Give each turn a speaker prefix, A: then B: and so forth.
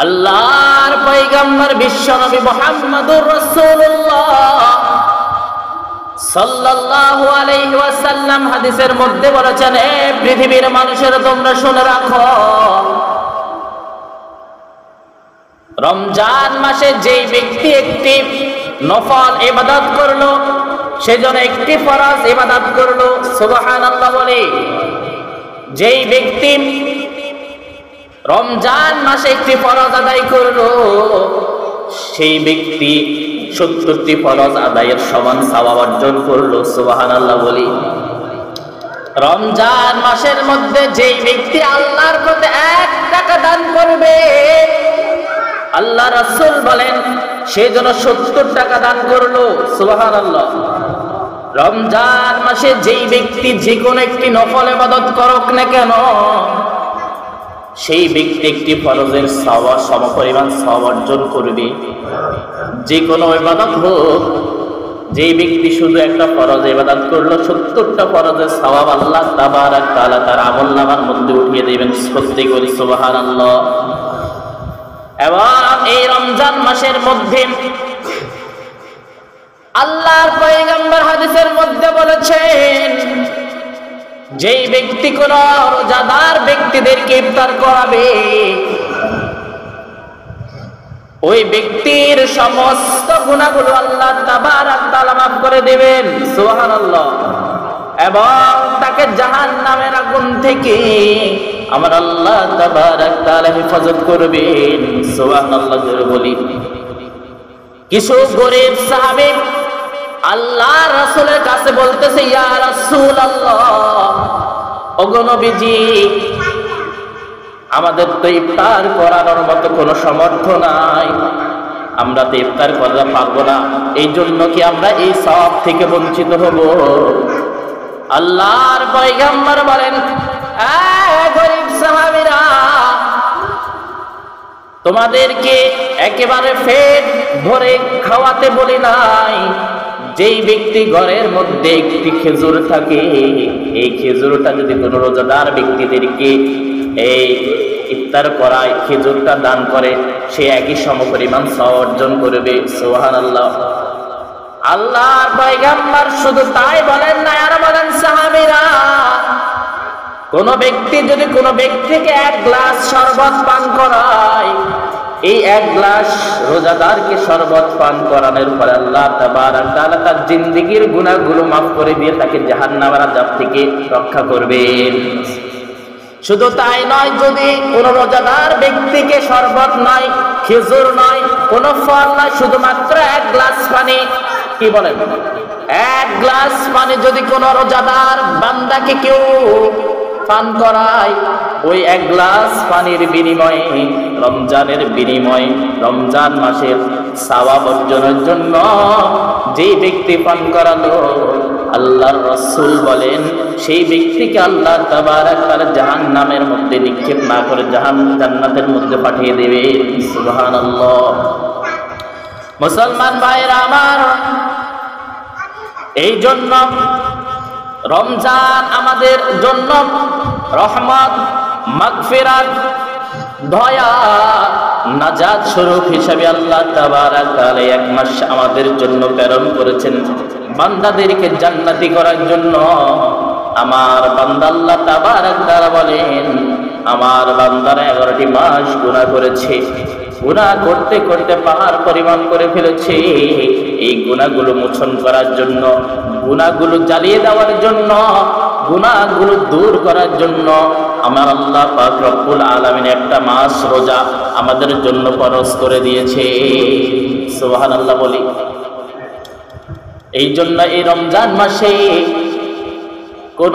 A: আল্লাহর পয়গম্বর বিশ্বনবী মুহাম্মদুর রাসূলুল্লাহ সাল্লাল্লাহু আলাইহি ওয়াসাল্লাম হাদিসের মধ্যে বলেছেন, হে পৃথিবীর মানুষেরা তোমরা শুনে রাখো, রমজান মাসে যেই ব্যক্তি একটি নফল ইবাদত করলো, সেজন্য একটি ফরজ ইবাদত করলো, সুবহানাল্লাহ বলে। যেই ব্যক্তি রমজান মাসে একটি ফরজ আদায় করলো, সেই ব্যক্তি 70টি ফরজ আদায়ের সমান সওয়াব অর্জন করলো, সুবহানাল্লাহ বলি। রমজান মাসের মধ্যে যেই ব্যক্তি আল্লাহর পথে 1 টাকা দান করবে, আল্লাহ রাসূল বলেন সেই জন্য 70 টাকা দান করলো, সুবহানাল্লাহ। রমজান মাসে যেই ব্যক্তি যে কোনো একটি নফল ইবাদত করুক না কেন, সেই ব্যক্তি একটি ফরজের সওয়াব সমপরিমাণ সওয়াব অর্জন করবে। যে কোনো ইবাদত হোক, যেই ব্যক্তি শুধু একটা ফরজ ইবাদত করলো, 70টা ফরজের সওয়াব আল্লাহ তাবারাক তাআলা তার আমলনামার মধ্যে উঠিয়ে দিবেন। সত্যি করে সুবহানাল্লাহ। এবং এই রমজান মাসের মধ্যে আল্লাহর পয়গম্বর হাদিসের মধ্যে বলেছেন, যেই ব্যক্তি কোন রোজাদার ব্যক্তিদেরকে ইফতার করাবে, ওই ব্যক্তির সমস্ত গুনাহগুলো আল্লাহ তাবারাক তাআলা মাফ করে দিবেন, সুবহানাল্লাহ। এবং তাকে জাহান্নামের আগুন থেকে আমার আল্লাহ তাবারাক তাআলা হেফাজত করবেন, সুবহানাল্লাহ জোরে বলি। কিছু গরীব সাহাবী আল্লাহর রাসূলের কাছে বলতেছে, ইয়া রাসূলুল্লাহ, ওগো নবীজি, আমাদের তো ইফতার করানোর মতো কোনো সামর্থ্য নাই, আমরা তো ইফতার করতে পারবো না, এই জন্য কি আমরা এই সওয়াব থেকে বঞ্চিত হব? আল্লাহর পয়গম্বর বলেন, গরীব সাহাবীরা, তোমাদেরকে একেবারে পেট ভরে খাওয়াতে বলি নাই। যেই ব্যক্তি ঘরের মধ্যে একটি খেজুর থাকে, এই খেজুরটা যদি কোনো রোজাদার ব্যক্তিদেরকে এই ইফতার করায়, খেজুরটা দান করে, সে একই সমপরিমাণ সওয়াব অর্জন করবে, সুবহানাল্লাহ। আল্লাহর পয়গম্বর শুধু তাই বলেন না, আর বলেন, সাহাবীরা, কোন ব্যক্তি যদি কোনো ব্যক্তিকে 1 গ্লাস শরবত পান করায়, এই 1 গ্লাস রোজাদারকে শরবত পান করানোর পরে আল্লাহ তাবারাক তাআলা তার জিন্দেগীর গুনাহগুলো মাফ করে দিয়ে তাকে জাহান্নামের আযাব থেকে রক্ষা করবেন। শুধু তাই নয়, যদি কোন রোজাদার ব্যক্তিকে শরবত নয়, খেজুর নয়, কোন ফল নয়, শুধুমাত্র 1 গ্লাস পানি, কি বলেন, 1 গ্লাস পানি যদি কোন রোজাদার বান্দাকে কেউ পান করায়, ওই 1 গ্লাস পানির বিনিময়ে, রমজানের বিনিময়ে, রমজান মাসের সওয়াব অর্জনের জন্য যে ব্যক্তি পান করালো, আল্লাহর রাসূল বলেন সেই ব্যক্তিকে আল্লাহ তাবারাক তাআলা জাহান্নামের মধ্যে নিক্ষেপ না করে জান্নাতের মধ্যে পাঠিয়ে দেবে, সুবহানাল্লাহ। মুসলমান ভাইরা আমার, এই জন্য রমজান আমাদের জন্য রহমত, মাগফিরাত, দয়া, নাজাত স্বরূপ হিসাবে আল্লাহ তাবারাক তাআলা 1 মাস আমাদের জন্য প্রেরণ করেছেন, বান্দাদেরকে জান্নাতি করার জন্য। আমার বান্দা আল্লাহ তাবারাক তাআলা বলেন, আমার বান্দারা 11টি মাস গুনাহ করেছে, গুনাহ করতে করতে পাহাড় পরিমাণ করে ফেলেছে। এই গুনাহগুলো মোচন করার জন্য, গুনাহগুলো জ্বালিয়ে দেওয়ার জন্য, গুনাহগুলো দূর করার জন্য আমার আল্লাহ পাক রব্বুল আলামিন 1টা মাস রোজা আমাদের জন্য ফরজ করে দিয়েছে, সুবহানাল্লাহ বলি। এই জন্য এই রমজান মাসে কোন